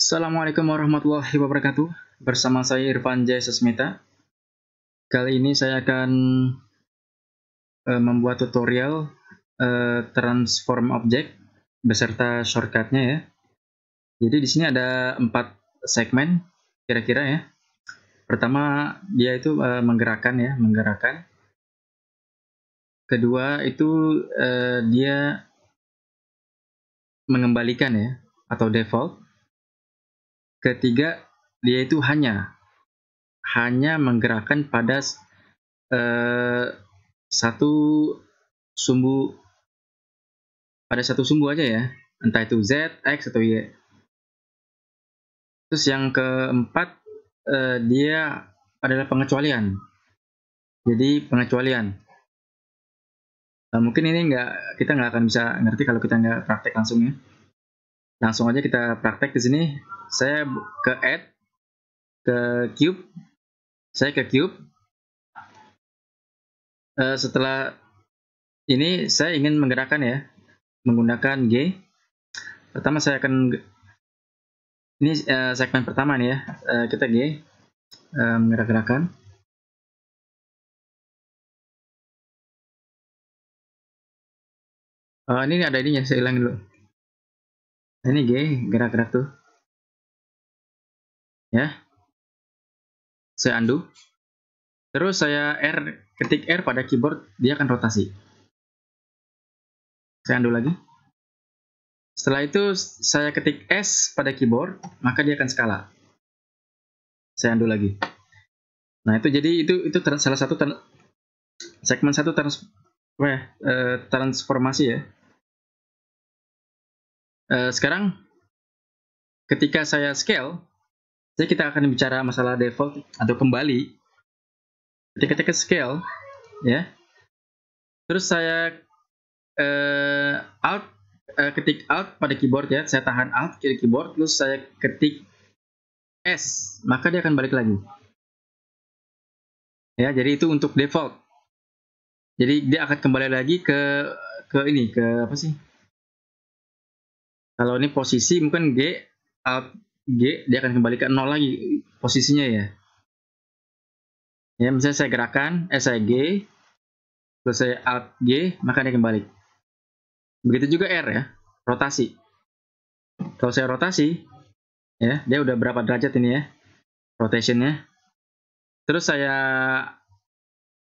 Assalamualaikum warahmatullahi wabarakatuh. Bersama saya Irfan Jaya Sasmita. Kali ini saya akan membuat tutorial transform object beserta shortcutnya ya. Jadi di sini ada 4 segmen kira-kira ya. Pertama dia itu menggerakkan ya, menggerakkan. Kedua itu dia mengembalikan ya, atau default. Ketiga dia itu hanya menggerakkan pada satu sumbu aja ya, entah itu Z, X atau Y. Terus yang keempat dia adalah pengecualian. Jadi pengecualian mungkin ini kita nggak akan bisa ngerti kalau kita nggak praktek langsung ya. Langsung aja kita praktek di sini. Saya ke add, ke cube, saya ke cube. Setelah ini saya ingin menggerakkan ya, menggunakan G. Pertama saya akan, ini segmen pertama nih ya, kita G, menggerak-gerakan. Ini ada ininya, saya ulangi dulu. Ini G, gerak-gerak tuh. Ya. Saya undo. Terus saya ketik R pada keyboard, dia akan rotasi. Saya undo lagi. Setelah itu saya ketik S pada keyboard, maka dia akan skala. Saya undo lagi. Nah, itu jadi itu salah satu segmen satu transformasi ya. Sekarang ketika saya scale, jadi kita akan bicara masalah default atau kembali. Ketika kita scale ya. Terus saya ketik Alt pada keyboard ya, saya tahan Alt kiri keyboard, terus saya ketik S, maka dia akan balik lagi. Ya, jadi itu untuk default. Jadi dia akan kembali lagi ke apa sih? Kalau ini posisi mungkin G, Alt G, dia akan kembali ke 0 lagi posisinya ya. Ya, misalnya saya gerakan, saya G, terus saya Alt G, maka dia kembali. Begitu juga R ya, rotasi. Kalau saya rotasi, ya, dia udah berapa derajat ini ya, rotationnya. Terus saya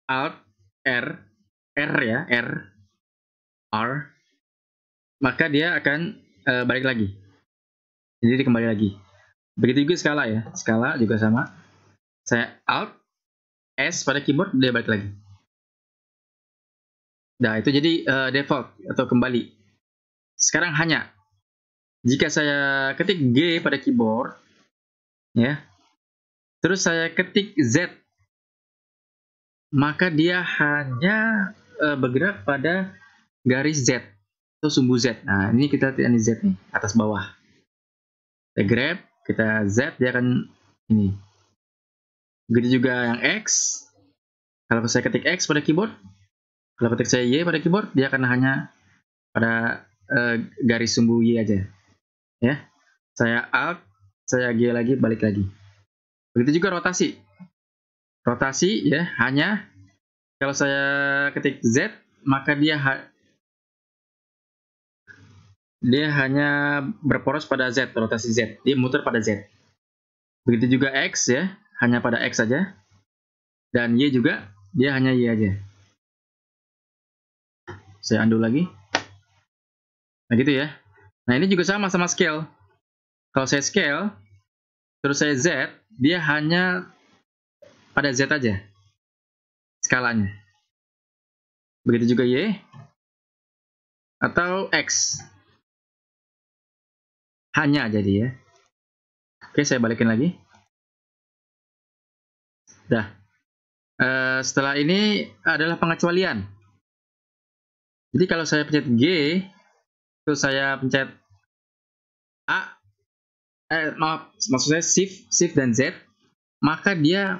Alt R ya, R, maka dia akan balik lagi. Jadi kembali lagi. Begitu juga skala ya, skala juga sama. Saya Alt S pada keyboard, dia balik lagi. Nah, itu jadi default atau kembali. Sekarang hanya jika saya ketik G pada keyboard ya, terus saya ketik Z, maka dia hanya bergerak pada garis Z atau sumbu Z. Nah, ini kita lihat Z nih, atas bawah. Kita grab, kita Z, dia akan ini. Begitu juga yang X. Kalau saya ketik X pada keyboard, kalau ketik saya Y pada keyboard, dia akan hanya pada garis sumbu Y aja. Ya. Saya Alt, saya G lagi, balik lagi. Begitu juga rotasi. Rotasi ya, hanya kalau saya ketik Z, maka dia hanya berporos pada Z, rotasi Z. Dia muter pada Z. Begitu juga X ya, hanya pada X saja. Dan Y juga, dia hanya Y aja. Saya undo lagi. Nah gitu ya. Nah ini juga sama scale. Kalau saya scale, terus saya Z, dia hanya pada Z aja skalanya. Begitu juga Y atau X. Hanya jadi ya. Oke, saya balikin lagi. Dah. Setelah ini adalah pengecualian. Jadi kalau saya pencet G, terus saya pencet A, maksud saya Shift dan Z, maka dia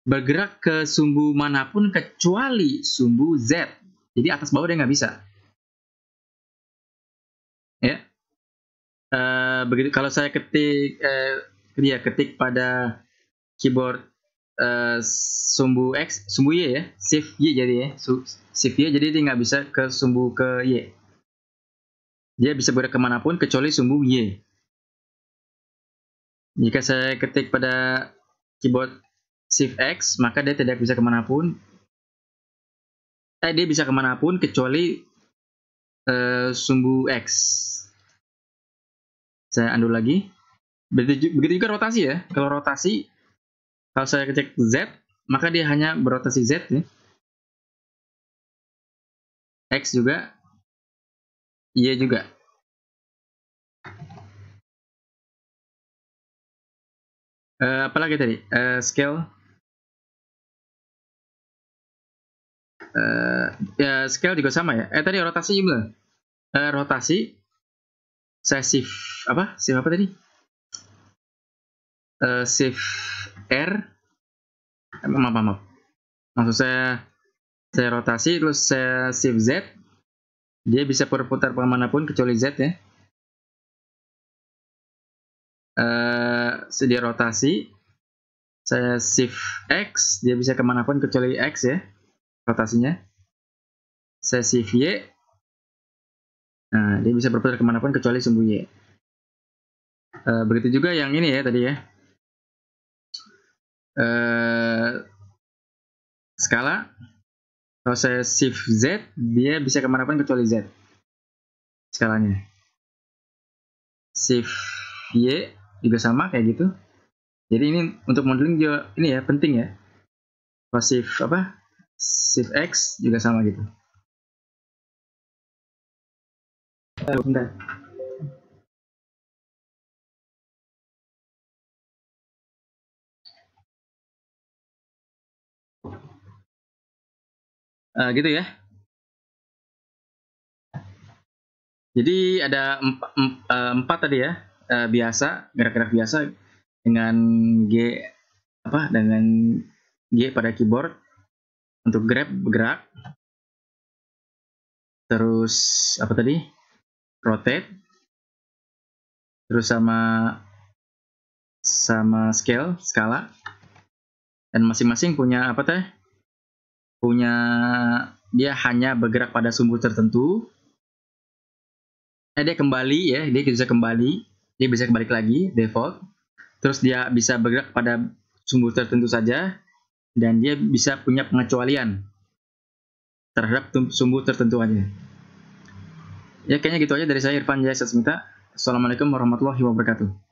bergerak ke sumbu manapun kecuali sumbu Z. Jadi atas bawah dia nggak bisa. Ya. Begitu kalau saya ketik ketik pada keyboard sumbu X, sumbu Y ya, shift Y jadi ya, shift Y jadi dia nggak bisa ke sumbu ke Y. Dia bisa bergerak kemanapun kecuali sumbu Y. Jika saya ketik pada keyboard shift X, maka dia tidak bisa kemanapun. Dia bisa kemanapun kecuali sumbu X. Saya undo lagi. Begitu juga rotasi ya. Kalau rotasi, kalau saya ketik Z, maka dia hanya berotasi Z ya. X juga, Y juga. Apalagi tadi? Scale. Ya scale juga sama ya. Tadi rotasi juga. Rotasi. Saya shift apa? Shift apa tadi? Shift R. Maaf. Maksud saya rotasi terus saya shift Z. Dia bisa berputar kemanapun kecuali Z ya. Dia rotasi. Saya shift X. Dia bisa kemanapun kecuali X ya. Rotasinya. Saya shift Y. Nah, dia bisa berputar kemanapun kecuali sumbu Y. Begitu juga yang ini ya tadi ya. Skala. Kalau saya shift Z, dia bisa kemanapun kecuali Z. Skalanya. Shift Y juga sama kayak gitu. Jadi ini untuk modeling juga ini ya penting ya. Kalau shift apa? Shift X juga sama gitu. Bentar. Gitu ya. Jadi ada empat tadi ya, biasa, gerak-gerak biasa dengan G apa? Dengan G pada keyboard untuk grab bergerak. Terus apa tadi? Rotate. Terus sama scale, skala. Dan masing-masing punya apa teh? Punya dia hanya bergerak pada sumbu tertentu. Dia kembali ya, dia bisa kembali, dia bisa kembali lagi default. Terus dia bisa bergerak pada sumbu tertentu saja dan dia bisa punya pengecualian terhadap sumbu tertentu aja. Ya kayaknya gitu aja dari saya Irfan Jaya Sasmita. Assalamualaikum warahmatullahi wabarakatuh.